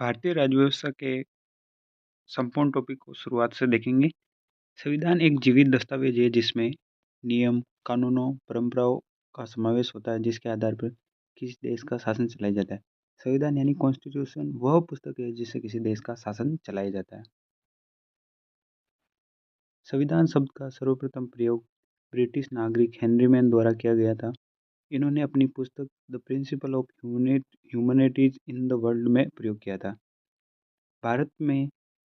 भारतीय राज्य व्यवस्था के संपूर्ण टॉपिक को शुरुआत से देखेंगे। संविधान एक जीवित दस्तावेज है जिसमें नियम, कानूनों, परंपराओं का समावेश होता है जिसके आधार पर किसी देश का शासन चलाया जाता है। संविधान यानी कॉन्स्टिट्यूशन वह पुस्तक है जिससे किसी देश का शासन चलाया जाता है। संविधान शब्द का सर्वप्रथम प्रयोग ब्रिटिश नागरिक हेनरी मैन द्वारा किया गया था। इन्होंने अपनी पुस्तक the principle of humanities in the world में प्रयोग किया था। भारत में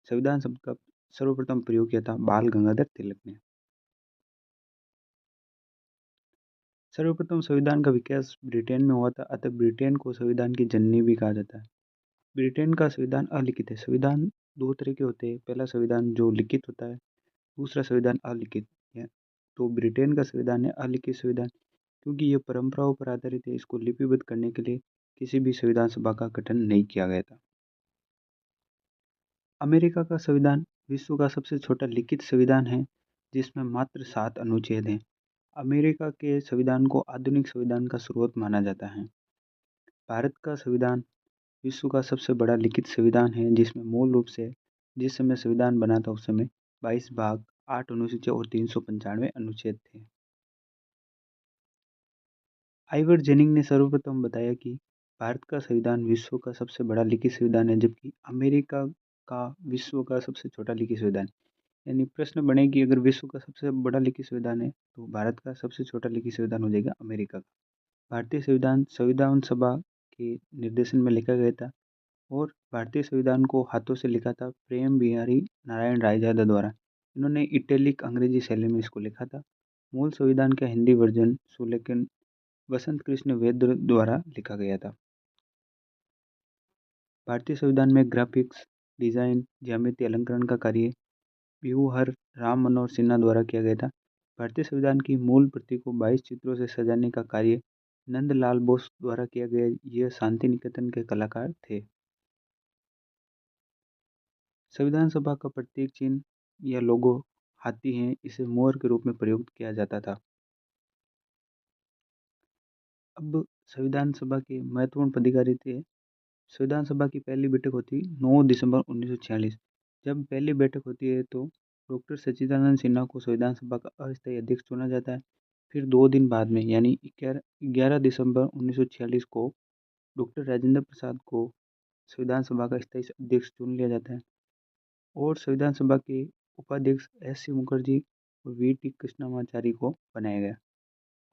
संविधान शब्द का सर्वप्रथम प्रयोग किया था बाल गंगाधर तिलक ने। सर्वप्रथम संविधान का विकास ब्रिटेन में हुआ था, अतः ब्रिटेन को संविधान की जननी भी कहा जाता है। ब्रिटेन का संविधान अलिखित है। संविधान दो तरह के होते हैं, पहला संविधान जो लिखित होता है, दूसरा संविधान अलिखित है। तो ब्रिटेन का संविधान है अलिखित संविधान, क्योंकि यह परंपराओं पर आधारित है। इसको लिपिबद्ध करने के लिए किसी भी संविधान सभा का गठन नहीं किया गया था। अमेरिका का संविधान विश्व का सबसे छोटा लिखित संविधान है जिसमें मात्र 7 अनुच्छेद हैं। अमेरिका के संविधान को आधुनिक संविधान का स्रोत माना जाता है। भारत का संविधान विश्व का सबसे बड़ा लिखित संविधान है जिसमें मूल रूप से जिस समय संविधान बना था उस समय 22 भाग, 8 अनुसूचियाँ और 395 अनुच्छेद थे। आइवर जेनिंग ने सर्वप्रथम बताया कि भारत का संविधान विश्व का सबसे बड़ा लिखित संविधान है जबकि अमेरिका का विश्व का सबसे छोटा लिखित संविधान। यानी प्रश्न बने कि अगर विश्व का सबसे बड़ा लिखित संविधान है तो भारत का सबसे छोटा लिखित संविधान हो जाएगा अमेरिका का। भारतीय संविधान संविधान सभा के निर्देशन में लिखा गया था और भारतीय संविधान को हाथों से लिखा था प्रेम बिहारी नारायण रायजादा द्वारा। इन्होंने इटैलिक अंग्रेजी शैली में इसको लिखा था। मूल संविधान का हिंदी वर्जन सुलेखन वसंत कृष्ण वेद द्वारा लिखा गया था। भारतीय संविधान में ग्राफिक्स, डिजाइन, ज्यामिति अलंकरण का कार्य व्यूहर राम मनोहर सिन्हा द्वारा किया गया था। भारतीय संविधान की मूल प्रति को 22 चित्रों से सजाने का कार्य नंदलाल बोस द्वारा किया गया। यह शांति निकेतन के कलाकार थे। संविधान सभा का प्रतीक चिन्ह या लोगो हाथी है। इसे मोर के रूप में प्रयुक्त किया जाता था। अब संविधान सभा के महत्वपूर्ण पदाधिकारी थे। संविधान सभा की पहली बैठक होती 9 दिसंबर 1946। जब पहली बैठक होती है तो डॉक्टर सच्चिदानंद सिन्हा को संविधान सभा का अस्थायी अध्यक्ष चुना जाता है। फिर 2 दिन बाद में यानी 11 दिसंबर 1946 को डॉक्टर राजेंद्र प्रसाद को संविधान सभा का स्थायी अध्यक्ष चुन लिया जाता है और संविधान सभा के उपाध्यक्ष एस सी मुखर्जी और वी टी कृष्णमाचारी को बनाया गया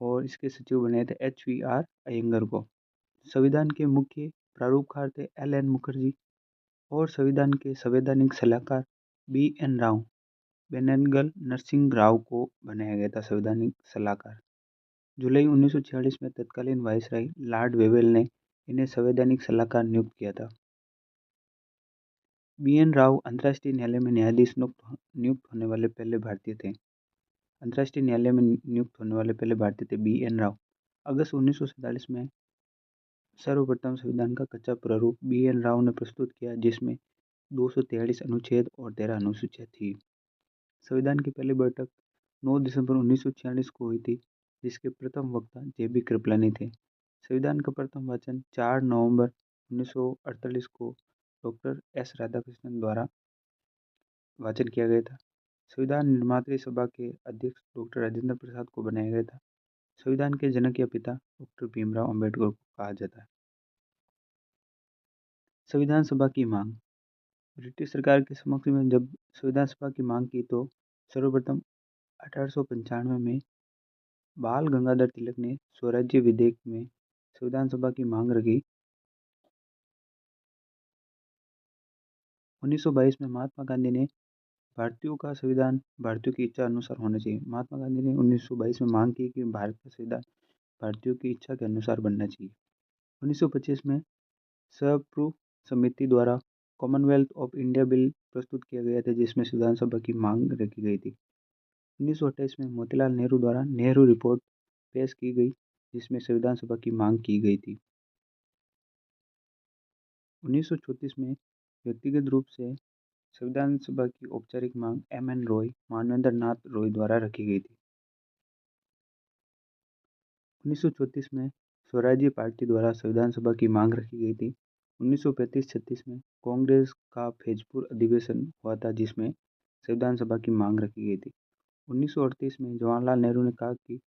और इसके सचिव बनाए थे एच वी आर अयंगर को। संविधान के मुख्य प्रारूपकार थे एल एन मुखर्जी और संविधान के संवैधानिक सलाहकार बी एन राव बेनगल नरसिंह राव को बनाया गया था संवैधानिक सलाहकार। जुलाई 1946 में तत्कालीन वायसराय लॉर्ड वेवेल ने इन्हें संवैधानिक सलाहकार नियुक्त किया था। बी एन राव अंतर्राष्ट्रीय न्यायालय में न्यायाधीश नियुक्त होने वाले पहले भारतीय थे। अंतर्राष्ट्रीय न्यायालय में नियुक्त होने वाले पहले भारतीय थे बी एन राव। अगस्त 1947 में सर्वप्रथम संविधान का कच्चा प्रारूप बी एन राव ने प्रस्तुत किया जिसमें 243 अनुच्छेद और 13 अनुसूचियाँ थी। संविधान की पहली बैठक 9 दिसंबर 1946 को हुई थी जिसके प्रथम वक्ता जे बी कृपलानी थे। संविधान का प्रथम वाचन 4 नवंबर 1948 को डॉक्टर एस राधाकृष्णन द्वारा वाचन किया गया था। संविधान निर्मात्री सभा के अध्यक्ष डॉक्टर राजेंद्र प्रसाद को बनाया गया था। संविधान के जनक या पिता डॉक्टर भीमराव अंबेडकर को कहा जाता है। संविधान सभा की मांग ब्रिटिश सरकार के समक्ष में जब संविधान सभा की मांग की तो सर्वप्रथम 1895 में बाल गंगाधर तिलक ने स्वराज्य विधेयक में संविधान सभा की मांग रखी। 1922 में महात्मा गांधी ने भारतीयों का संविधान भारतीयों की इच्छा अनुसार होना चाहिए। महात्मा गांधी ने 1922 में मांग की कि भारत का संविधान भारतीयों की इच्छा के अनुसार बनना चाहिए। 1925 में सप्रू समिति द्वारा कॉमनवेल्थ ऑफ इंडिया बिल प्रस्तुत किया गया था जिसमें संविधान सभा की मांग रखी गई थी। 1928 में मोतीलाल नेहरू द्वारा नेहरू रिपोर्ट पेश की गई जिसमें संविधान सभा की मांग की गई थी। 1934 में व्यक्तिगत रूप से संविधान सभा की औपचारिक मांग एम एन रॉय मानवेंद्र नाथ रॉय द्वारा रखी गई थी। 1934 में स्वराज्य पार्टी द्वारा संविधान सभा की मांग रखी गई थी 1935-36 में कांग्रेस का फैजपुर अधिवेशन हुआ था जिसमें संविधान सभा की मांग रखी गई थी। 1938 में जवाहरलाल नेहरू ने कहा कि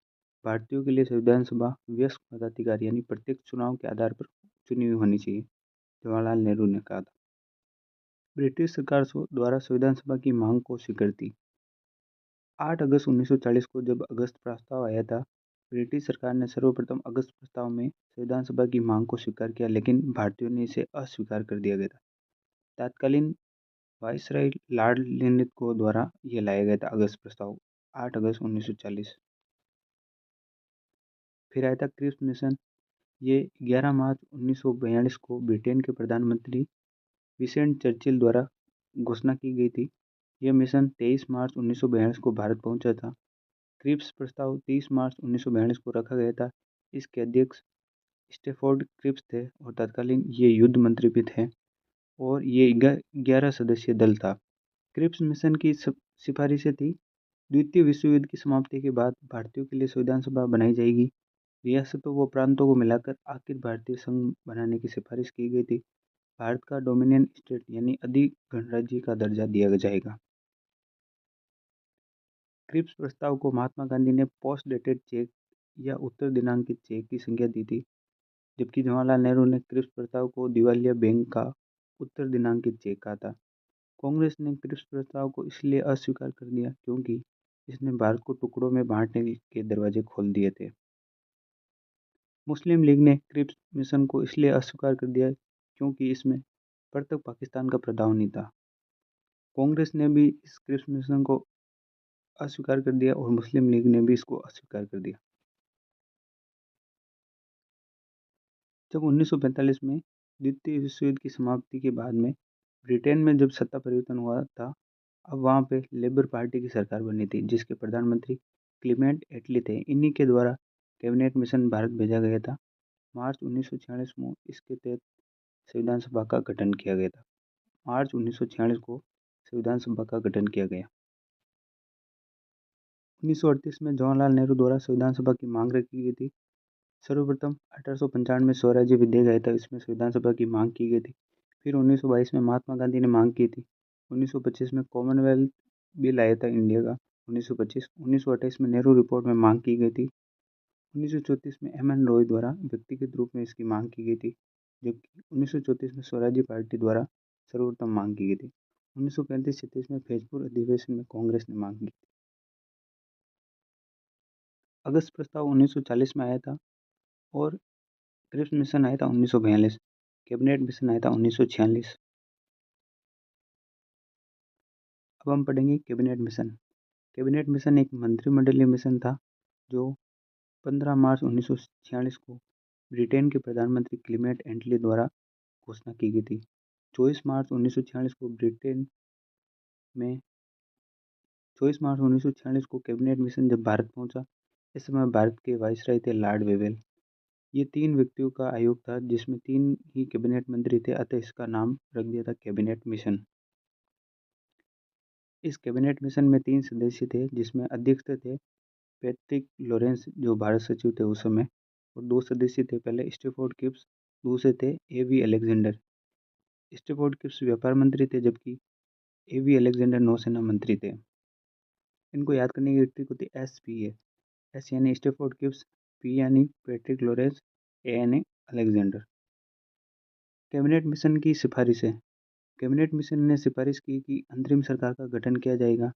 भारतीयों के लिए संविधान सभा वयस्क मताधिकार यानी प्रत्यक्ष चुनाव के आधार पर चुनी हुई होनी चाहिए, जवाहरलाल नेहरू ने कहा था। ब्रिटिश सरकार द्वारा संविधान सभा की मांग को स्वीकृति 8 अगस्त 1940 को जब अगस्त प्रस्ताव आया था, ब्रिटिश सरकार ने सर्वप्रथम अगस्त प्रस्ताव में संविधान सभा की मांग को स्वीकार किया, लेकिन भारतीयों ने इसे अस्वीकार कर दिया गया था। तत्कालीन वायसराय लॉर्ड लिनलिथ द्वारा यह लाया गया था अगस्त प्रस्ताव 8 अगस्त 1940। फिर आया था क्रिप्स मिशन। ये 11 मार्च 1942 को ब्रिटेन के प्रधानमंत्री विंस्टन चर्चिल द्वारा घोषणा की गई थी। यह मिशन 23 मार्च 1942 को भारत पहुंचा था। क्रिप्स प्रस्ताव 30 मार्च 1942 को रखा गया था। इसके अध्यक्ष स्टैफोर्ड क्रिप्स थे और तत्कालीन ये युद्ध मंत्री भी थे और ये 11 सदस्यीय दल था। क्रिप्स मिशन की सिफारिशें थी, द्वितीय विश्व युद्ध की समाप्ति के बाद भारतीयों के लिए संविधान सभा बनाई जाएगी। रियासतों व प्रांतों को मिलाकर आखिर भारतीय संघ बनाने की सिफारिश की गई थी। भारत का डोमिनियन स्टेट यानी अधिक गणराज्य का दर्जा दिया जाएगा। क्रिप्स प्रस्ताव को महात्मा गांधी ने पोस्ट डेटेड चेक या उत्तर दिनांकित चेक की संज्ञा दी थी, जबकि जवाहरलाल नेहरू ने क्रिप्स प्रस्ताव को दिवालिया बैंक का उत्तर दिनांकित चेक कहा था। कांग्रेस ने क्रिप्स प्रस्ताव को इसलिए अस्वीकार कर दिया क्योंकि इसने भारत को टुकड़ों में बांटने के दरवाजे खोल दिए थे। मुस्लिम लीग ने क्रिप्स मिशन को इसलिए अस्वीकार कर दिया क्योंकि इसमें पृथक पाकिस्तान का प्रभाव नहीं था। कांग्रेस ने भी इस क्रिप्स मिशन को अस्वीकार कर दिया और मुस्लिम लीग ने भी इसको अस्वीकार कर दिया। जब 1945 में द्वितीय विश्व युद्ध की समाप्ति के बाद में ब्रिटेन में जब सत्ता परिवर्तन हुआ था, अब वहाँ पे लेबर पार्टी की सरकार बनी थी जिसके प्रधानमंत्री क्लीमेंट एटली थे। इन्हीं के द्वारा कैबिनेट मिशन भारत भेजा गया था। मार्च 1946 में इसके तहत संविधान सभा का गठन किया गया था। मार्च 1946 को संविधान सभा का गठन किया गया। 1938 में जवाहरलाल नेहरू द्वारा संविधान सभा की मांग रखी गई थी। सर्वप्रथम 1895 में स्वराज्य विधेयक आया था, इसमें संविधान सभा की मांग की गई थी। फिर 1922 में महात्मा गांधी ने मांग की थी। 1925 में कॉमनवेल्थ बिल आया था इंडिया का 1925। 1928 में नेहरू रिपोर्ट में मांग की गई थी। 1934 में एम एन रॉय द्वारा व्यक्तिगत रूप में इसकी मांग की गई थी, जबकि 1934 में स्वराज्य पार्टी द्वारा सर्वप्रथम मांग की गई थी। 1935-36 में फैजपुर अधिवेशन में कांग्रेस ने मांग की थी। अगस्त प्रस्ताव 1940 में आया था और क्रिप्स मिशन आया था 1942। कैबिनेट मिशन आया था 1946। अब हम पढ़ेंगे कैबिनेट मिशन। कैबिनेट मिशन एक मंत्रिमंडलीय मिशन था जो 15 मार्च 1946 को ब्रिटेन के प्रधानमंत्री क्लीमेंट एटली द्वारा घोषणा की गई थी। 24 मार्च 1946 को ब्रिटेन में 24 मार्च 1946 को कैबिनेट मिशन जब भारत पहुंचा, इस समय भारत के वायसराय थे लॉर्ड वेवेल। ये 3 व्यक्तियों का आयोग था जिसमें 3 ही कैबिनेट मंत्री थे, अतः इसका नाम रख दिया था कैबिनेट मिशन। इस कैबिनेट मिशन में 3 सदस्य थे जिसमें अध्यक्ष थे पैट्रिक लॉरेंस जो भारत सचिव थे उस समय, और 2 सदस्य थे, पहले स्टैफोर्ड क्रिप्स, दूसरे थे एवी अलेक्जेंडर। स्टैफोर्ड क्रिप्स व्यापार मंत्री थे जबकि एवी अलेक्जेंडर नौसेना मंत्री थे। इनको याद करने की ट्रिक होती है SPA। एस यानी स्टैफोर्ड क्रिप्स, पी यानी पैट्रिक लॉरेंस, ए यानी अलेक्जेंडर। कैबिनेट मिशन की सिफारिशें। कैबिनेट मिशन ने सिफारिश की कि अंतरिम सरकार का गठन किया जाएगा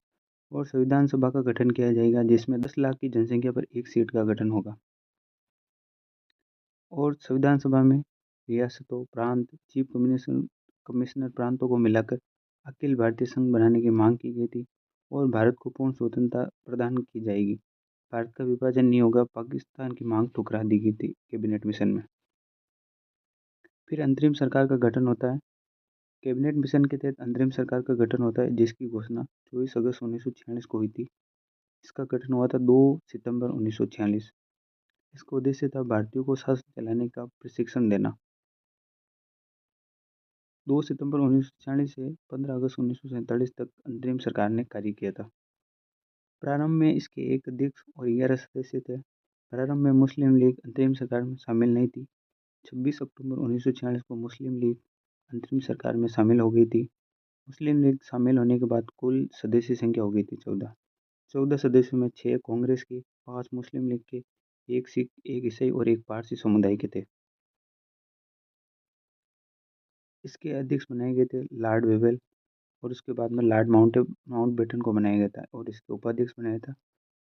और संविधान सभा का गठन किया जाएगा जिसमें 10 लाख की जनसंख्या पर एक सीट का गठन होगा। और संविधान सभा में रियासतों, प्रांत, चीफ कमिश्नर प्रांतों को मिलाकर अखिल भारतीय संघ बनाने की मांग की गई थी और भारत को पूर्ण स्वतंत्रता प्रदान की जाएगी। भारत का विभाजन नहीं होगा, पाकिस्तान की मांग ठुकरा दी गई थी कैबिनेट मिशन में। फिर अंतरिम सरकार का गठन होता है। कैबिनेट मिशन के तहत अंतरिम सरकार का गठन होता है जिसकी घोषणा 24 अगस्त 1946 को हुई थी। इसका गठन हुआ था 2 सितंबर 1946। इसका उद्देश्य था भारतीयों को शासन चलाने का प्रशिक्षण देना। 2 सितंबर 1946 से 15 अगस्त 1947 तक अंतरिम सरकार ने कार्य किया था। प्रारंभ में इसके एक अध्यक्ष और 11 सदस्य थे। प्रारंभ में मुस्लिम लीग अंतरिम सरकार में शामिल नहीं थी। 26 अक्टूबर 1946 को मुस्लिम लीग अंतरिम सरकार में शामिल हो गई थी। मुस्लिम लीग शामिल होने के बाद कुल सदस्य संख्या हो गई थी 14। 14 सदस्यों में 6 कांग्रेस के, 5 मुस्लिम लीग के, 1 सिख, 1 ईसाई और 1 पारसी समुदाय के थे। इसके अध्यक्ष बनाए गए थे लॉर्ड वेवेल और उसके बाद में लॉर्ड माउंटबेटन को बनाया गया था और इसके उपाध्यक्ष बनाया था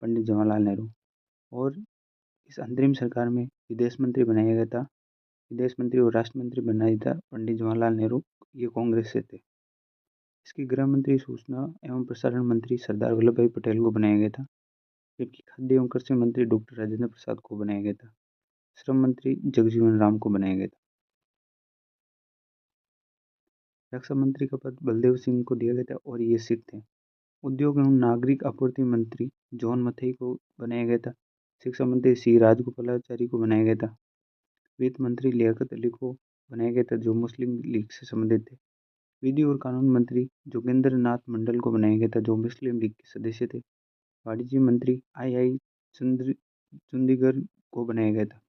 पंडित जवाहरलाल नेहरू। और इस अंतरिम सरकार में विदेश मंत्री बनाया गया था, विदेश मंत्री और राष्ट्र मंत्री बनाया था पंडित जवाहरलाल नेहरू, ये कांग्रेस से थे। इसके गृह मंत्री, सूचना एवं प्रसारण मंत्री सरदार वल्लभ भाई पटेल को बनाया गया था, जबकि खाद्य एवं कृषि मंत्री डॉक्टर राजेंद्र प्रसाद को बनाया गया था। श्रम मंत्री जगजीवन राम को बनाया गया था। रक्षा मंत्री का पद बलदेव सिंह को दिया गया था और ये सिख थे। उद्योग एवं नागरिक आपूर्ति मंत्री जॉन मथई को बनाया गया था। शिक्षा मंत्री सी राजगोपालाचारी को बनाया गया था। वित्त मंत्री लियाकत अली को बनाया गया था, जो मुस्लिम लीग से संबंधित थे। विधि और कानून मंत्री जोगेंद्र नाथ मंडल को बनाया गया था, जो मुस्लिम लीग के सदस्य थे। वाणिज्य मंत्री आई चंडीगढ़ को बनाया गया था।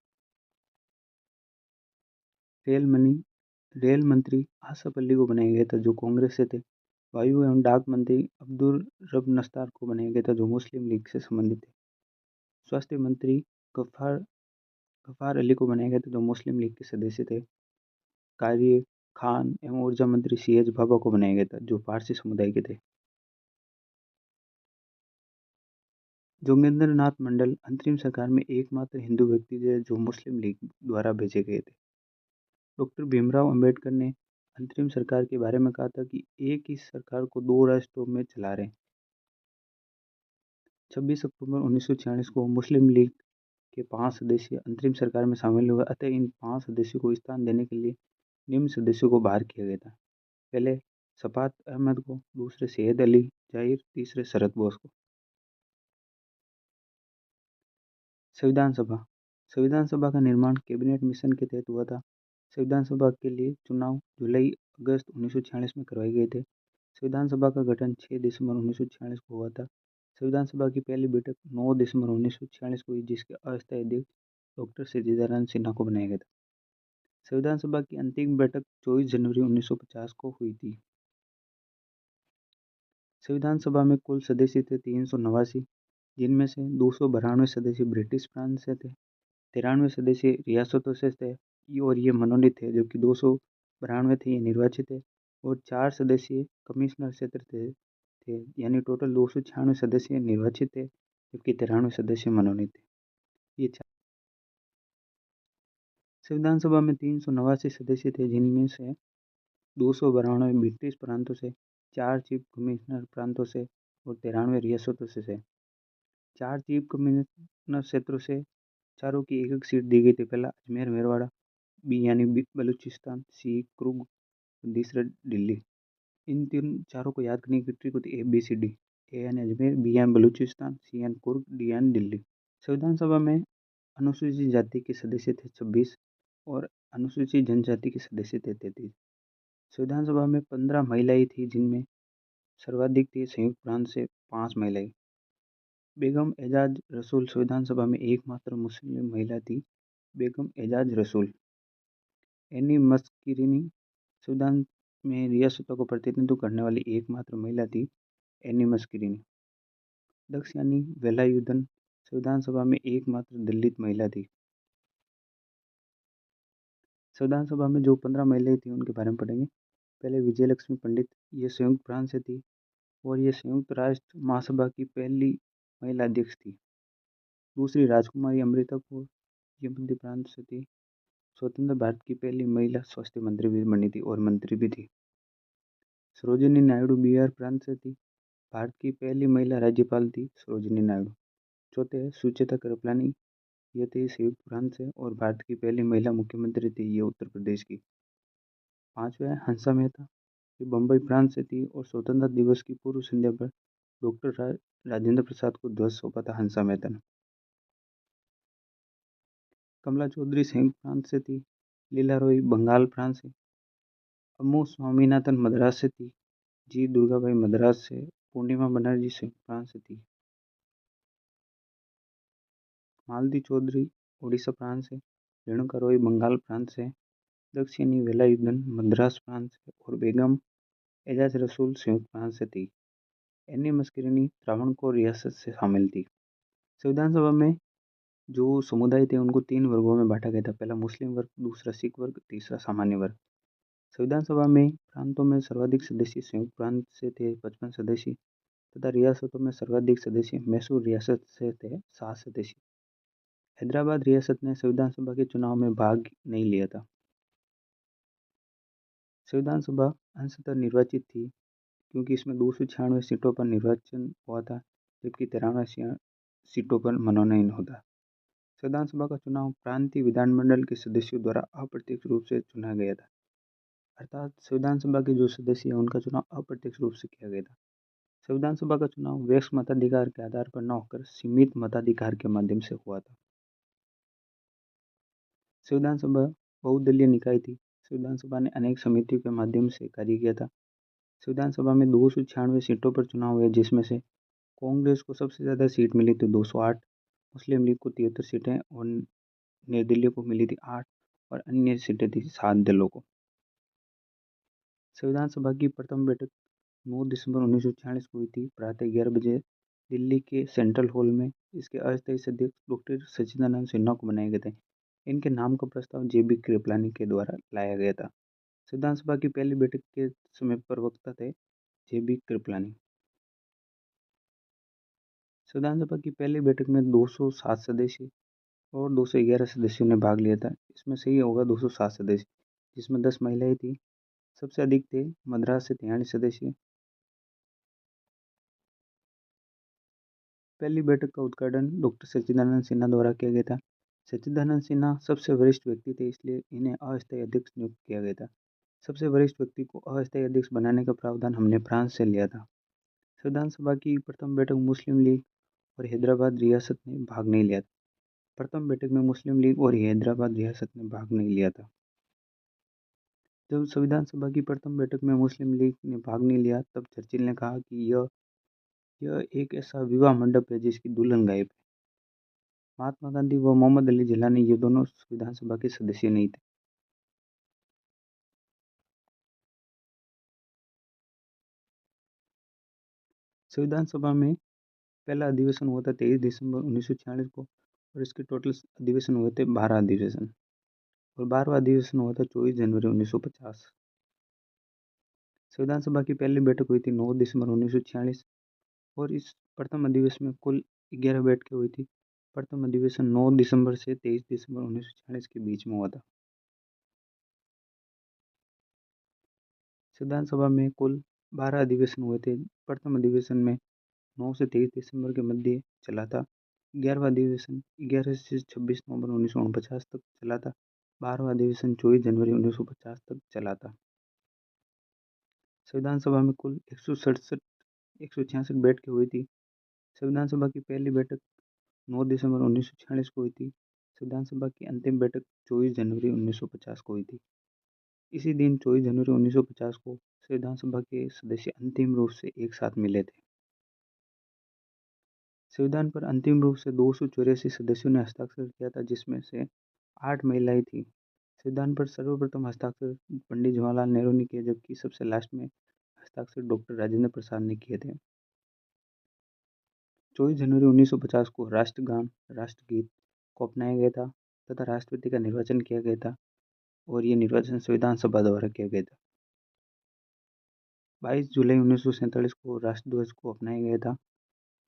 रेल मंत्री आसफ अली को बनाया गया था, जो कांग्रेस से थे। वायु एवं डाक मंत्री अब्दुल रब नस्तार को बनाया गया था, जो मुस्लिम लीग से संबंधित थे। स्वास्थ्य मंत्री गफ्फार गफ्फार अली को बनाया गया था, जो मुस्लिम लीग के सदस्य थे। कार्य, खान एवं ऊर्जा मंत्री सी एच बाबा को बनाया गया था, जो पारसी समुदाय के थे। जोगेंद्र नाथ मंडल अंतरिम सरकार में एकमात्र हिंदू व्यक्ति थे जो मुस्लिम लीग द्वारा भेजे गए थे। डॉक्टर भीमराव अंबेडकर ने अंतरिम सरकार के बारे में कहा था कि एक ही सरकार को 2 राष्ट्रों में चला रहे हैं। 26 अक्टूबर 1946 को मुस्लिम लीग के 5 सदस्य अंतरिम सरकार में शामिल हुए, अतः इन 5 सदस्यों को स्थान देने के लिए निम्न सदस्यों को बाहर किया गया था। पहले शफात अहमद को, दूसरे सैयद अली जाहिर, तीसरे शरद बोस को। संविधान सभा संविधान सभा का निर्माण कैबिनेट मिशन के तहत हुआ था। संविधान सभा के लिए चुनाव जुलाई-अगस्त 1946 में करवाए गए थे। संविधान सभा का गठन 6 दिसंबर 1946 को हुआ था। संविधान सभा की पहली बैठक 9 दिसंबर 1946 को हुई, जिसके अस्थायी अध्यक्ष डॉक्टर सच्चिदानंद सिन्हा को बनाया गया था। संविधान सभा की अंतिम बैठक 24 जनवरी 1950 को हुई थी। संविधान सभा में कुल सदस्य थे 389, जिनमें से 292 सदस्य ब्रिटिश फ्रांस से थे, 93 सदस्य रियासतों से थे और ये मनोनीत थे, जबकि 292 थे ये निर्वाचित थे, और 4 सदस्य कमिश्नर क्षेत्र थे, यानी टोटल 296 सदस्य निर्वाचित थे, जबकि 93 सदस्य मनोनीत थे। ये संविधान सभा में 389 सदस्य थे, जिनमें से 292 ब्रिटिश प्रांतों से, 4 चीफ कमिश्नर प्रांतों से और 93 रियासतों से थे। 4 चीफ कमिश्नर क्षेत्रों से चारों की एक सीट दी गई थी। पहला अजमेर मेरवाड़ा, बी यानी बलूचिस्तान, सी कुर्ग, तीसरा दिल्ली। इन चारों को याद करने की ट्रिक होती है ABCD। ए यानी अजमेर, बी यानी बलूचिस्तान, सी यानी कुर्ग, डी यानी दिल्ली। संविधान सभा में अनुसूचित जाति के सदस्य थे 26 और अनुसूचित जनजाति के सदस्य थे 33। संविधान सभा में 15 महिलाएं थी, जिनमें सर्वाधिक थी संयुक्त प्रांत से 5 महिलाएं। बेगम एजाज रसूल संविधान सभा में एकमात्र मुस्लिम महिला थी। बेगम एजाज रसूल। एनी मस्किरिनी संविधान में रियासतों को प्रतिनिधित्व करने वाली एकमात्र महिला थी। एनी मस्किरिनी। दक्ष यानी वेलायुधन संविधान सभा में एकमात्र दलित महिला थी। संविधान सभा में जो 15 महिलाएं थी उनके बारे में पढ़ेंगे। पहले विजयलक्ष्मी पंडित, ये संयुक्त प्रांत से थी और ये संयुक्त राष्ट्र महासभा की पहली महिला अध्यक्ष थी। दूसरी राजकुमारी अमृता कौर, ये मध्य प्रांत से थी। स्वतंत्र भारत की पहली महिला स्वास्थ्य मंत्री भी बनी थी और मंत्री भी थी। सरोजिनी नायडू बिहार प्रांत से थी। भारत की पहली महिला राज्यपाल थी सरोजिनी नायडू। चौथे है सुचेता कृपलानी, ये थी संयुक्त प्रांत से और भारत की पहली महिला मुख्यमंत्री थी, ये उत्तर प्रदेश की। पांचवा है हंसा मेहता, ये बम्बई प्रांत से थी और स्वतंत्रता दिवस की पूर्व संध्या पर डॉक्टर राजेंद्र प्रसाद को ध्वज सौंपा था हंसा मेहता ने। कमला चौधरी संयुक्त प्रांत से थी। लीला रॉय बंगाल प्रांत से। अम्मू स्वामीनाथन मद्रास से थी। जी दुर्गाबाई मद्रास से। पूर्णिमा बनर्जी संयुक्त प्रांत से थी। मालती चौधरी उड़ीसा प्रांत से। रेणुका रॉय बंगाल प्रांत से। दक्षिणी वेलायुधन मद्रास प्रांत से और बेगम एजाज रसूल संयुक्त प्रांत से थी। एनी मस्करिनी त्रावणकोर रियासत से शामिल थी। संविधान सभा में जो समुदाय थे उनको 3 वर्गों में बाँटा गया था। पहला मुस्लिम वर्ग, दूसरा सिख वर्ग, तीसरा सामान्य वर्ग। संविधान सभा में प्रांतों में सर्वाधिक सदस्य संयुक्त प्रांत से थे 55 सदस्य तथा रियासतों में सर्वाधिक सदस्य मैसूर रियासत से थे 7 सदस्य। हैदराबाद रियासत ने संविधान सभा के चुनाव में भाग नहीं लिया था। संविधान सभा अंशतः निर्वाचित थी क्योंकि इसमें 296 सीटों पर निर्वाचन हुआ था, जबकि 93 सीटों पर मनोनयन होता। संविधान सभा का चुनाव प्रांतीय विधानमंडल के सदस्यों द्वारा अप्रत्यक्ष रूप से चुना गया था, अर्थात संविधान सभा के जो सदस्य हैं उनका चुनाव अप्रत्यक्ष रूप से किया गया था। संविधान सभा का चुनाव वयस्क मताधिकार के आधार पर न होकर सीमित मताधिकार के माध्यम से हुआ था। संविधान सभा बहुदलीय निकाय थी। संविधान सभा ने अनेक समितियों के माध्यम से कार्य किया था। संविधान सभा में 296 सीटों पर चुनाव हुए, जिसमें से कांग्रेस को सबसे ज़्यादा सीट मिली थी 208, मुस्लिम लीग को 73 सीटें और निर्दलीय को मिली थी 8 और अन्य सीटें थी 7 दलों को। संविधान सभा की प्रथम बैठक 9 दिसंबर 1946 को हुई थी, प्रातः 11 बजे दिल्ली के सेंट्रल हॉल में। इसके अस्थायी अध्यक्ष डॉक्टर सच्चिदानंद सिन्हा को बनाए गए थे। इनके नाम का प्रस्ताव जे.बी. कृपलानी के द्वारा लाया गया था। संविधान सभा की पहली बैठक के समय प्रवक्ता थे जे.बी. कृपलानी। संविधान सभा की पहली बैठक में 207 सदस्य और 211 सदस्यों ने भाग लिया था। इसमें सही होगा 207 सदस्य, जिसमें 10 महिलाएं थी। सबसे अधिक थे मद्रास से 43 सदस्य। पहली बैठक का उद्घाटन डॉक्टर सच्चिदानंद सिन्हा द्वारा किया गया था। सच्चिदानंद सिन्हा सबसे वरिष्ठ व्यक्ति थे, इसलिए इन्हें अस्थायी अध्यक्ष नियुक्त किया गया था। सबसे वरिष्ठ व्यक्ति को अस्थायी अध्यक्ष बनाने का प्रावधान हमने फ्रांस से लिया था। संविधान सभा की प्रथम बैठक मुस्लिम लीग और हैदराबाद रियासत ने भाग नहीं लिया था। प्रथम बैठक में मुस्लिम लीग और हैदराबाद रियासत ने भाग नहीं लिया था। जब संविधान सभा की प्रथम बैठक में मुस्लिम लीग ने भाग नहीं लिया, तब चर्चिल ने कहा कि यह एक ऐसा विवाह मंडप है जिसकी दुल्हन गायब है। महात्मा गांधी व मोहम्मद अली जिलानी ये दोनों संविधान सभा के सदस्य नहीं थे। संविधान सभा में पहला अधिवेशन हुआ था 23 दिसंबर 1946 को और इसके टोटल अधिवेशन हुए थे 12 अधिवेशन और 12वां अधिवेशन हुआ था 24 जनवरी 1950। संविधान सभा की पहली बैठक हुई थी 9 दिसंबर 1946 और इस प्रथम अधिवेशन में कुल 11 बैठकें हुई थी। प्रथम अधिवेशन 9 दिसंबर से 23 दिसंबर 1946 के बीच में हुआ था। संविधान सभा में कुल 12 अधिवेशन हुए थे। प्रथम अधिवेशन में 9 से 23 दिसंबर के मध्य चला था। 11वां अधिवेशन 11 से 26 नवंबर 1949 तक चला था। 12वां अधिवेशन 24 जनवरी 1950 तक चला था। संविधान सभा में कुल 166 बैठकें हुई थी। संविधान सभा की पहली बैठक 9 दिसंबर 1946 को हुई थी। संविधान सभा की अंतिम बैठक 24 जनवरी 1950 को हुई थी। इसी दिन 24 जनवरी 1950 को संविधान सभा के सदस्य अंतिम रूप से एक साथ मिले थे। संविधान पर अंतिम रूप से 284 सदस्यों ने हस्ताक्षर किया था, जिसमें से 8 महिलाएं थीं। संविधान पर सर्वप्रथम हस्ताक्षर पंडित जवाहरलाल नेहरू ने किए, जबकि सबसे लास्ट में हस्ताक्षर डॉक्टर राजेंद्र प्रसाद ने किए थे। 24 जनवरी 1950 को राष्ट्रगान, राष्ट्रगीत को अपनाया गया था तथा राष्ट्रपति का निर्वाचन किया गया था और ये निर्वाचन संविधान सभा द्वारा किया गया था। 22 जुलाई 1947 को राष्ट्रध्वज को अपनाया गया था।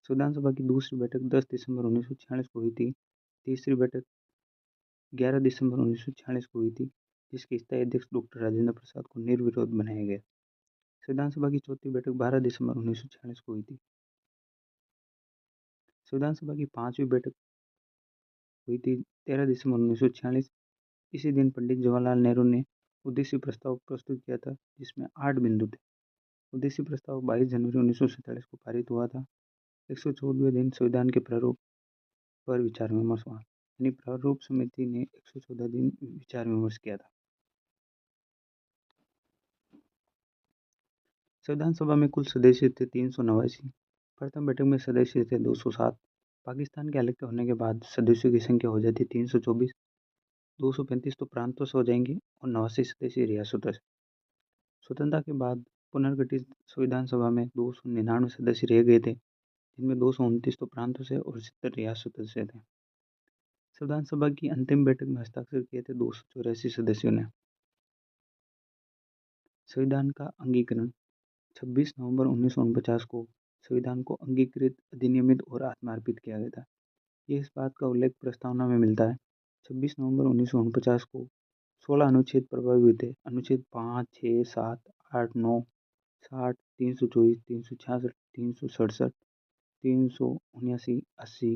संविधान सभा की दूसरी बैठक 10 दिसंबर 1946 को हुई थी। तीसरी बैठक 11 दिसंबर 1946 को हुई थी, जिसके स्थायी अध्यक्ष डॉक्टर राजेंद्र प्रसाद को निर्विरोध बनाया गया। संविधान सभा की चौथी बैठक 12 दिसंबर 1946 को हुई थी। संविधान सभा की पांचवी बैठक हुई थी 13 दिसंबर 1946। इसी दिन पंडित जवाहरलाल नेहरू ने उद्देश्य प्रस्ताव प्रस्तुत किया था, जिसमें 8 बिंदु थे। उद्देश्य प्रस्ताव 22 जनवरी 1947 को पारित हुआ था। 114वें दिन संविधान के प्रारूप पर विचार विमर्श हुआ, यानी प्रारूप समिति ने 114 दिन विचार विमर्श किया था। संविधान सभा में कुल सदस्य थे 389। प्रथम बैठक में सदस्य थे 207। पाकिस्तान के अलग होने के बाद सदस्यों की संख्या हो जाती 324। 235 तो प्रांतों से हो जाएंगे और 89 सदस्यीय रियासतों से। स्वतंत्रता के बाद पुनर्गठित संविधान सभा में 299 सदस्य रह गए थे, जिनमें 229 तो प्रांतों से और 70 रियासतों से थे। संविधान सभा की अंतिम बैठक में हस्ताक्षर किए थे 284 सदस्यों ने। संविधान का अंगीकरण 26 नवंबर 1949 को संविधान को अंगीकृत, अधिनियमित और आत्मार्पित किया गया था। ये इस बात का उल्लेख प्रस्तावना में मिलता है। 26 नवंबर 1949 को 16 अनुच्छेद प्रभावी हुए थे। अनुच्छेद 5, 6, 7, 8, 9, 60, 324, 366, 367, 379, 80,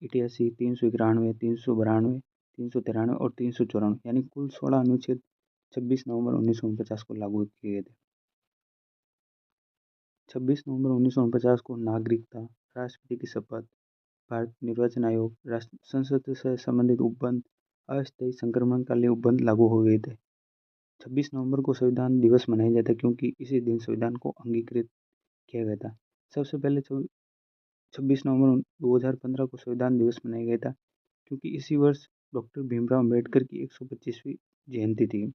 88, 391, 392, 393 और 394, यानी कुल 16 अनुच्छेद 26 नवंबर 1949 को लागू किए गए थे। 26 नवंबर 1949 को नागरिकता, राष्ट्रपति की शपथ, भारत निर्वाचन आयोग, संसद से संबंधित उपबंध, अस्थायी संक्रमणकालीन उपबंध लागू हो गए थे। 26 नवंबर को संविधान दिवस मनाया जाता है क्योंकि इसी दिन संविधान को अंगीकृत किया गया था। सबसे पहले 26 नवंबर 2015 को संविधान दिवस मनाया गया था क्योंकि इसी वर्ष डॉक्टर भीमराव अम्बेडकर की 125वीं जयंती थी।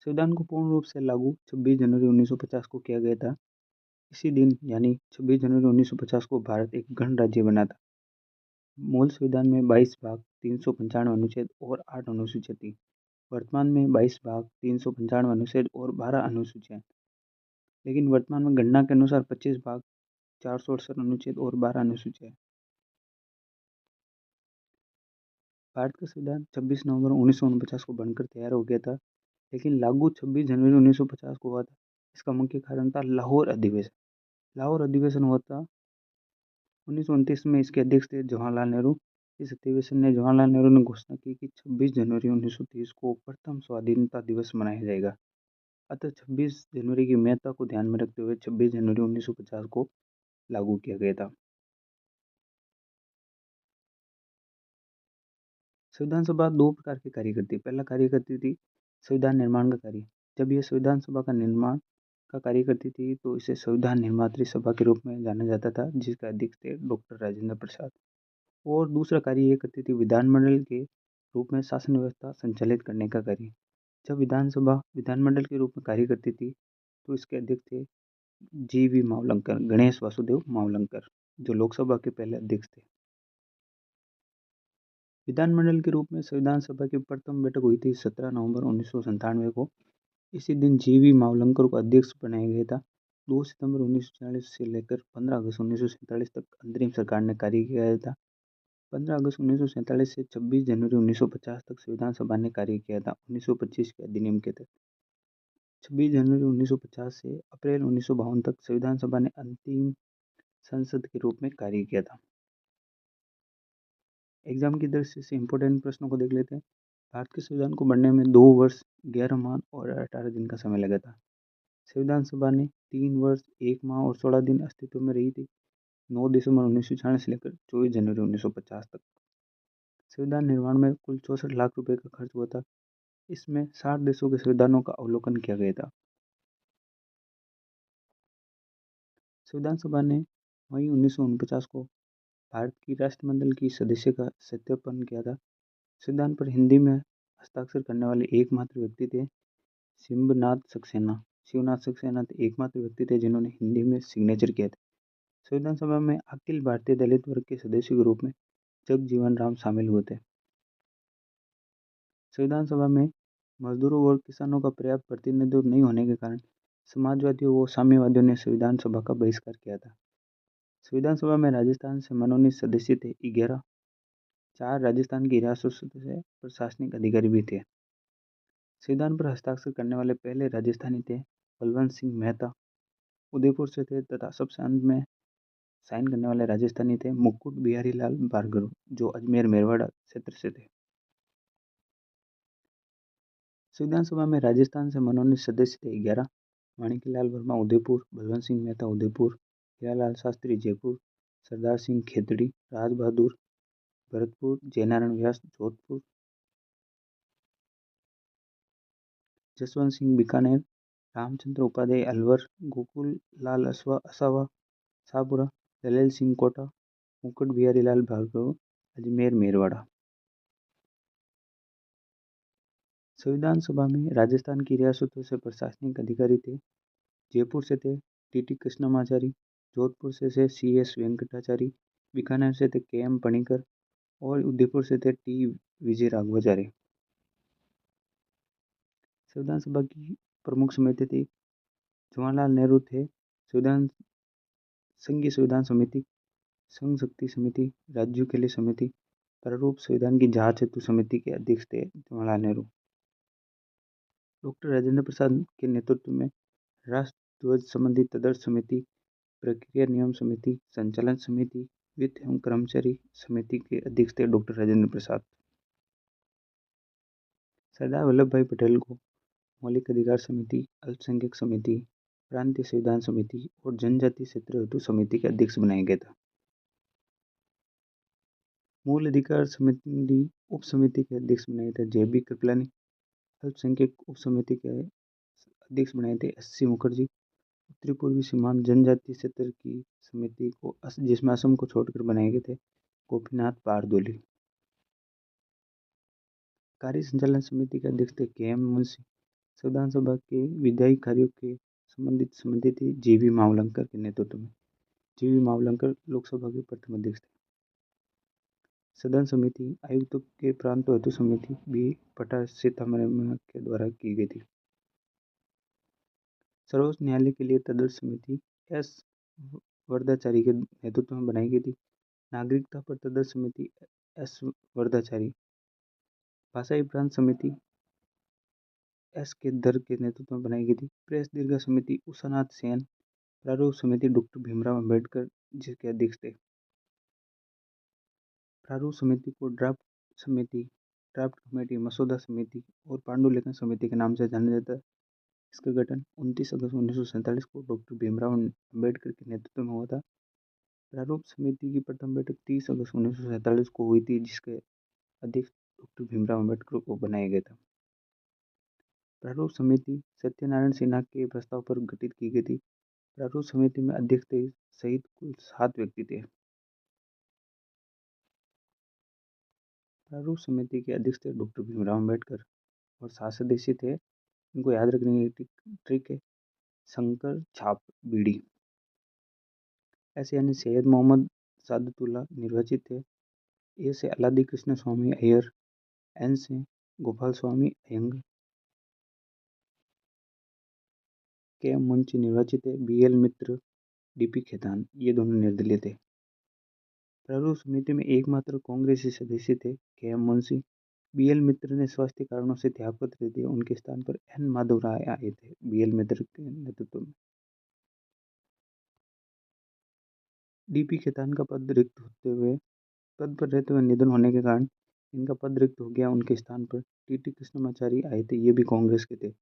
संविधान को पूर्ण रूप से लागू 26 जनवरी 1950 को किया गया था। इसी दिन यानी 26 जनवरी 1950 को भारत एक गणराज्य बना था। मूल संविधान में 22 भाग, 395 अनुच्छेद और 8 अनुसूचियाँ थी। वर्तमान में 22 भाग, 395 अनुच्छेद और 12 अनुसूचियाँ, लेकिन वर्तमान में गणना के अनुसार 25 भाग, 468 अनुच्छेद और 12 अनुसूचियाँ। भारत का संविधान 26 नवंबर 1949 को बनकर तैयार हो गया था, लेकिन लागू 26 जनवरी 1950 को हुआ था। इसका मुख्य कारण था लाहौर अधिवेशन। लाहौर अधिवेशन हुआ था 1929 में। इसके अध्यक्ष थे जवाहरलाल नेहरू। इस अधिवेशन ने जवाहरलाल नेहरू ने घोषणा की कि 26 जनवरी 1930 को प्रथम स्वाधीनता दिवस मनाया जाएगा। अतः 26 जनवरी की महत्ता को ध्यान में रखते हुए 26 जनवरी 1950 को लागू किया गया था। संविधान सभा दो प्रकार के कार्य करती है। पहला कार्य करती थी संविधान निर्माण का कार्य। जब यह संविधान सभा का निर्माण का कार्य करती थी तो इसे संविधान निर्मात्री सभा के रूप में जाना जाता था, जिसका अध्यक्ष थे डॉक्टर राजेंद्र प्रसाद। और दूसरा कार्य ये करती थी विधानमंडल के रूप में शासन व्यवस्था संचालित करने का कार्य। जब विधानसभा विधानमंडल के रूप में कार्य करती थी तो इसके अध्यक्ष थे जी.वी. मावलंकर, गणेश वासुदेव मावलंकर, जो लोकसभा के पहले अध्यक्ष थे। विधानमंडल के रूप में संविधान सभा की प्रथम बैठक हुई थी 17 नवंबर 1997 को। इसी दिन जी.वी. मावलंकर को अध्यक्ष बनाया गया था। 2 सितंबर 1940 से लेकर 15 अगस्त 1947 तक अंतरिम सरकार ने कार्य किया था। 15 अगस्त 1947 से 26 जनवरी 1950 तक संविधान सभा ने कार्य किया था 1925 के अधिनियम के तहत। 26 जनवरी 1950 से अप्रैल 1952 तक संविधान सभा ने अंतिम संसद के रूप में कार्य किया था। एग्जाम की दृष्टि से इंपॉर्टेंट प्रश्नों को देख लेते हैं। भारत के संविधान को बनने में 2 वर्ष 11 माह और 18 दिन का समय लगा था। संविधान सभा ने 3 वर्ष 1 माह और 16 दिन अस्तित्व में रही थी, 9 दिसंबर 1946 से लेकर 24 जनवरी 1950 तक। संविधान निर्माण में कुल 64 लाख रुपए का खर्च हुआ था। इसमें 60 देशों के संविधानों का अवलोकन किया गया था। संविधान सभा ने मई 1949 को भारत की राष्ट्रमंडल की सदस्य का सत्यापन किया था। संविधान पर हिंदी में हस्ताक्षर करने वाले एकमात्र व्यक्ति थे शिवनाथ सक्सेना। शिवनाथ सक्सेना एकमात्र व्यक्ति थे जिन्होंने हिंदी में सिग्नेचर किया था। संविधान सभा में अखिल भारतीय दलित वर्ग के सदस्य के रूप में जगजीवन राम शामिल हुए थे। संविधान सभा में मजदूरों और किसानों का पर्याप्त प्रतिनिधित्व नहीं होने के कारण समाजवादियों व साम्यवादियों ने संविधान सभा का बहिष्कार किया था। संविधान सभा में राजस्थान से मनोनीत सदस्य थे 11। 4 राजस्थान की रियासत से प्रशासनिक अधिकारी भी थे। संविधान पर हस्ताक्षर करने वाले पहले राजस्थानी थे बलवंत सिंह मेहता, उदयपुर से थे, तथा सबसे अंत में साइन करने वाले राजस्थानी थे मुकुट बिहारी लाल भार्गव, जो अजमेर मेरवाड़ा क्षेत्र से थे। संविधान सभा में राजस्थान से मनोनीत सदस्य थे 11। माणिक्यलाल वर्मा उदयपुर, बलवंत सिंह मेहता उदयपुर, हीरालाल शास्त्री जयपुर, सरदार सिंह खेतड़ी राज बहादुर भरतपुर, जयनारायण व्यास जोधपुर, जसवंत सिंह बीकानेर, रामचंद्र उपाध्याय अलवर, गोकुल लाल असावा शाहपुरा, दलेल सिंह कोटा, मुकुट बिहारी लाल भार्गव अजमेर मेरवाड़ा। संविधान सभा में राजस्थान की रियासतों से प्रशासनिक अधिकारी थे। जयपुर से थे टी कृष्णमाचारी, जोधपुर से सी एस वेंकटाचारी, बीकानेर से थे के एम पणिकर और उदयपुर से थे टी विजय राघवाचार्य। संविधान सभा की प्रमुख समिति थी जवाहरलाल नेहरू थे संविधान संघीय संविधान समिति, संघ शक्ति समिति, राज्यों के लिए समिति, प्रारूप संविधान की जांच हेतु समिति के अध्यक्ष थे जवाहरलाल नेहरू। डॉक्टर राजेंद्र प्रसाद के नेतृत्व में राष्ट्र ध्वज संबंधी तदर्थ समिति, प्रक्रिया नियम समिति, संचालन समिति, वित्त एवं कर्मचारी समिति के अध्यक्ष थे डॉक्टर राजेंद्र प्रसाद। सरदार वल्लभ भाई पटेल को मौलिक अधिकार समिति, अल्पसंख्यक समिति, प्रांतीय संविधान समिति और जनजाति क्षेत्र हेतु समिति के अध्यक्ष बनाया गया था। मूल अधिकार समिति उप समिति के अध्यक्ष बनाए थे जे बी कृपलानी। अल्पसंख्यक उप समिति के अध्यक्ष बनाए थे एस सी मुखर्जी। उत्तरी पूर्वी सीमांत जनजातीय क्षेत्र की समिति को जिसमें असम को छोड़कर बनाए गए थे गोपीनाथ बारदोली। कार्य संचालन समिति के अध्यक्ष थे के एम मुंशी। संविधान सभा के विधायी कार्यों के संबंधित समिति थी जी वी मावलंकर के नेतृत्व में। जी वी मावलंकर लोकसभा के प्रथम अध्यक्ष थे। सदन समिति आयुक्तों के प्रांतों हेतु समिति भी पटा सीतारामन के द्वारा की गई थी। सर्वोच्च न्यायालय के लिए तदर्थ समिति एस वरदाचारी के नेतृत्व में बनाई गई थी। नागरिकता पर तदर्थ समिति एस वरदाचारी। भाषाई प्रांत समिति एस के दर के नेतृत्व में बनाई गई थी। प्रेस दीर्घा समिति उषानाथ सेन। प्रारूप समिति डॉक्टर भीमराव अंबेडकर जिसके अध्यक्ष थे। प्रारूप समिति को ड्राफ्ट समिति, ड्राफ्ट कमेटी, मसौदा समिति और पांडुलिखन समिति के नाम से जाना जाता है। इसका गठन 29 अगस्त 1947 को डॉक्टर भीमराव अंबेडकर के नेतृत्व में हुआ था। प्रारूप समिति की प्रथम बैठक 30 अगस्त 1947 को हुई थी जिसके अध्यक्ष डॉक्टर भीमराव अंबेडकर को बनाया गया था। प्रारूप समिति सत्यनारायण सिन्हा के प्रस्ताव पर गठित की गई थी। प्रारूप समिति में अध्यक्ष सहित कुल 7 व्यक्ति थे। प्रारूप समिति के अध्यक्ष थे डॉक्टर भीमराव अंबेडकर और 7 सदस्य थे। इनको याद रखने की ट्रिक है शंकर छाप बीड़ी। ऐसे यानी सैयद मोहम्मद सादतुल्ला निर्वाचित थे। ए से अलादी कृष्ण स्वामी अय्यर, एन से गोपाल स्वामी अयंगर, के एम मुंशी निर्वाचित थे। बी एल मित्र, डी पी खेतान ये दोनों निर्दलीय थे। प्रारूप समिति में एकमात्र कांग्रेसी सदस्य थे के एम मुंशी। बी एल मित्र ने स्वास्थ्य कारणों से त्यागपत्र दिए। उनके स्थान पर एन माधव राय आए थे बी एल मित्र के नेतृत्व में। डी पी खेतान का पद पर रहते हुए निधन होने के कारण इनका पद रिक्त हो गया। उनके स्थान पर टी कृष्णमाचारी आए थे। ये भी कांग्रेस के थे।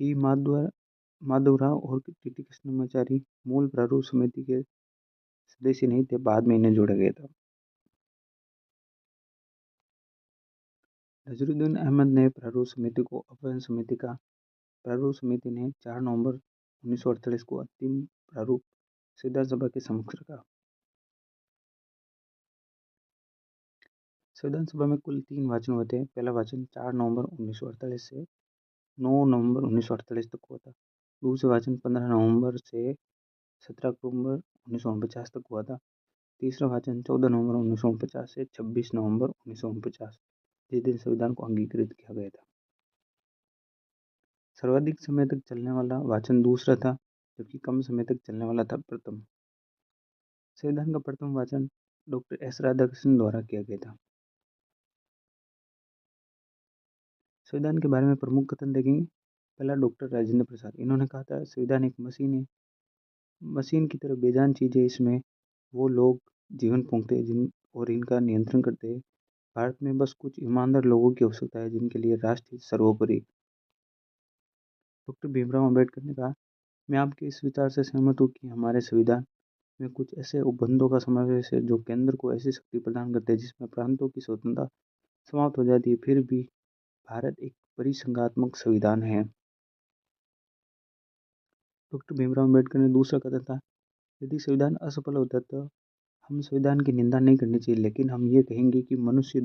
ई माधवराव और टी कृष्णमाचारी मूल प्रारूप समिति के सदस्य नहीं थे, बाद में इन्हें जोड़ा गया था। नजरुद्दीन अहमद ने प्रारूप समिति को अपहरण समिति का। प्रारूप समिति ने 4 नवंबर 1948 को अंतिम प्रारूप संविधान सभा के समक्ष रखा। संविधान सभा में कुल 3 वाचन होते हैं। पहला वाचन 4 नवंबर 1948 से 9 नवंबर 1948 तक हुआ था। दूसरा वाचन 15 नवंबर से 17 अक्टूबर 1949 तक हुआ था। तीसरा वाचन 14 नवंबर 1949 से 26 नवंबर 1949, जिस दिन संविधान को अंगीकृत किया गया था। सर्वाधिक समय तक चलने वाला वाचन दूसरा था, जबकि कम समय तक चलने वाला था प्रथम। संविधान का प्रथम वाचन डॉक्टर एस राधाकृष्णन द्वारा किया गया था। संविधान के बारे में प्रमुख कथन देखेंगे। पहला डॉक्टर राजेंद्र प्रसाद, इन्होंने कहा था संविधान एक मशीन है, मशीन की तरह बेजान चीज़ है। इसमें वो लोग जीवन फूंकते हैं जिन और इनका नियंत्रण करते हैं। भारत में बस कुछ ईमानदार लोगों की आवश्यकता है जिनके लिए राष्ट्र सर्वोपरि। डॉक्टर भीमराव अंबेडकर ने कहा, मैं आपके इस विचार से सहमत हूँ कि हमारे संविधान में कुछ ऐसे उपबंधों का समावेश है जो केंद्र को ऐसी शक्ति प्रदान करते हैं जिसमें प्रांतों की स्वतंत्रता समाप्त हो जाती है। फिर भी भारत एक परिसंघात्मक संविधान है। डॉक्टर भीमराव अंबेडकर ने दूसरा कथन था, यदि संविधान असफल होता तो हम संविधान की निंदा नहीं करनी चाहिए, लेकिन हम ये कहेंगे कि मनुष्य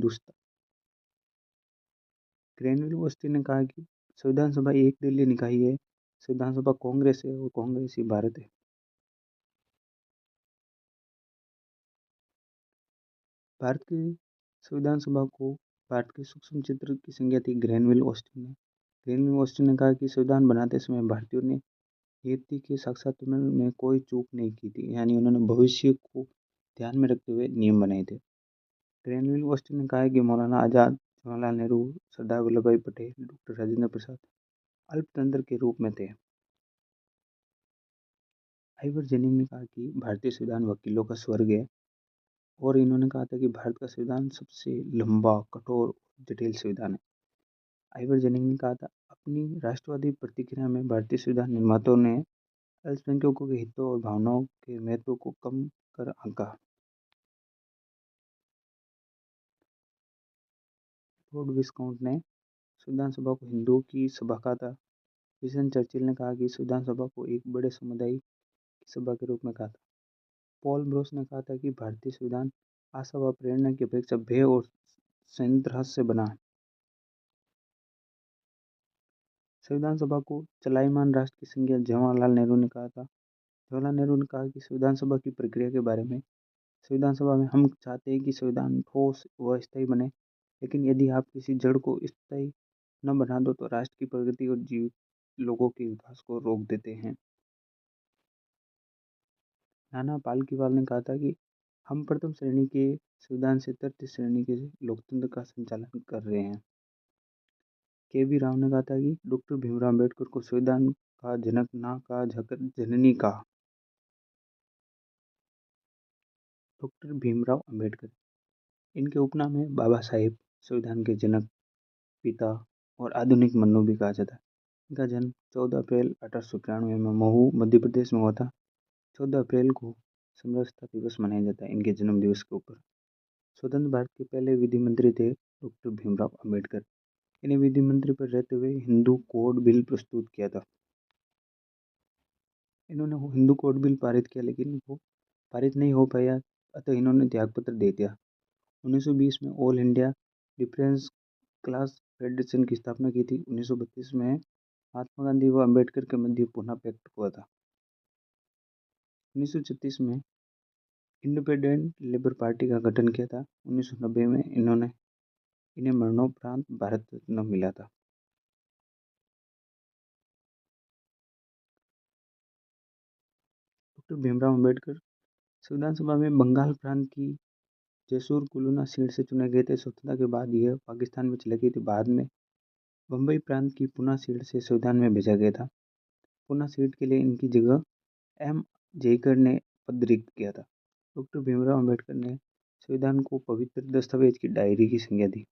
ग्रैनविल ओस्टिन ने कहा कि संविधान सभा एक दलीय निकाय है, संविधान सभा कांग्रेस है और कांग्रेस ही भारत है। भारत की संविधान सभा को भारत के सूक्ष्म चित्र की संज्ञा थी ग्रैनविल ओस्टिन ने। ग्रैनविल ओस्टिन ने कहा कि संविधान बनाते समय भारतीयों ने नीति के साक्षात्कार में कोई चूक नहीं की थी, यानी उन्होंने भविष्य को ध्यान में रखते हुए नियम बनाए थे। ग्रैनविल ओस्टिन ने कहा कि मौलाना आजाद, जवाहरलाल नेहरू, सरदार वल्लभ भाई पटेल, डॉक्टर राजेंद्र प्रसाद अल्पतंत्र के रूप में थे। आइवर जेनिंग ने कहा कि भारतीय संविधान वकीलों का स्वर्ग है और इन्होंने कहा था कि भारत का संविधान सबसे लंबा, कठोर और जटिल संविधान है। आइवर जेनिंग ने कहा था, अपनी राष्ट्रवादी प्रतिक्रिया में भारतीय संविधान निर्माताओं ने अल्पसंख्यकों के हितों और भावनाओं के महत्व को कम कर आंका। लॉर्ड विस्काउंट ने संविधान सभा को हिंदुओं की सभा कहा था। विंस्टन चर्चिल ने कहा कि संविधान सभा को एक बड़े समुदाय की सभा के रूप में कहा था। पॉल ब्रोस ने कहा था कि भारतीय संविधान आशा व प्रेरणा की अपेक्षा भय और संदेह से बना है। संविधान सभा को चलायमान राष्ट्र की संज्ञा जवाहरलाल नेहरू ने कहा था। जवाहरलाल नेहरू ने कहा कि संविधान सभा की प्रक्रिया के बारे में, संविधान सभा में हम चाहते हैं कि संविधान ठोस व स्थायी बने, लेकिन यदि आप किसी जड़ को स्थायी न बना दो तो राष्ट्र की प्रगति और जीवित लोगों के विकास को रोक देते हैं। नाना पालकीवाल ने कहा था कि हम प्रथम श्रेणी के संविधान से तृतीय श्रेणी के लोकतंत्र का संचालन कर रहे हैं। के वी राव ने कहा था कि डॉक्टर भीमराव अम्बेडकर को संविधान का जनक ना कहा जाकर जननी कहा। डॉक्टर भीमराव अम्बेडकर, इनके उपनाम है बाबा साहेब, संविधान के जनक, पिता और आधुनिक मन्नु भी कहा जाता है। इनका जन्म 14 अप्रैल 1891 में महू, मध्य प्रदेश में हुआ था। 14 अप्रैल को समरसता दिवस मनाया जाता है इनके जन्म दिवस के ऊपर। स्वतंत्र भारत के पहले विधि मंत्री थे डॉक्टर भीमराव अम्बेडकर। इन्हें विधि मंत्री पर रहते हुए हिंदू कोड बिल प्रस्तुत किया था। इन्होंने हिंदू कोड बिल पारित किया, लेकिन वो पारित नहीं हो पाया, अतः इन्होंने त्यागपत्र दे दिया। 1920 में all India difference class federation की स्थापना की थी। 1932 में महात्मा गांधी व अम्बेडकर के मध्य पुनः पैक्ट हुआ था। 1936 में इंडिपेंडेंट लेबर पार्टी का गठन किया था। 1990 में इन्हें मरणोपरांत भारत रत्न मिला था। डॉक्टर भीमराव अम्बेडकर संविधान सभा में बंगाल प्रांत की जैसूर कुलूना सीट से चुने गए थे। स्वतंत्रता के बाद यह पाकिस्तान में चले गई थी। बाद में बम्बई प्रांत की पुणे सीट से संविधान में भेजा गया था। पुणे सीट के लिए इनकी जगह एम जयकर ने पद रिक्त किया था। डॉक्टर भीमराव अम्बेडकर ने संविधान को पवित्र दस्तावेज की डायरी की संज्ञा दी।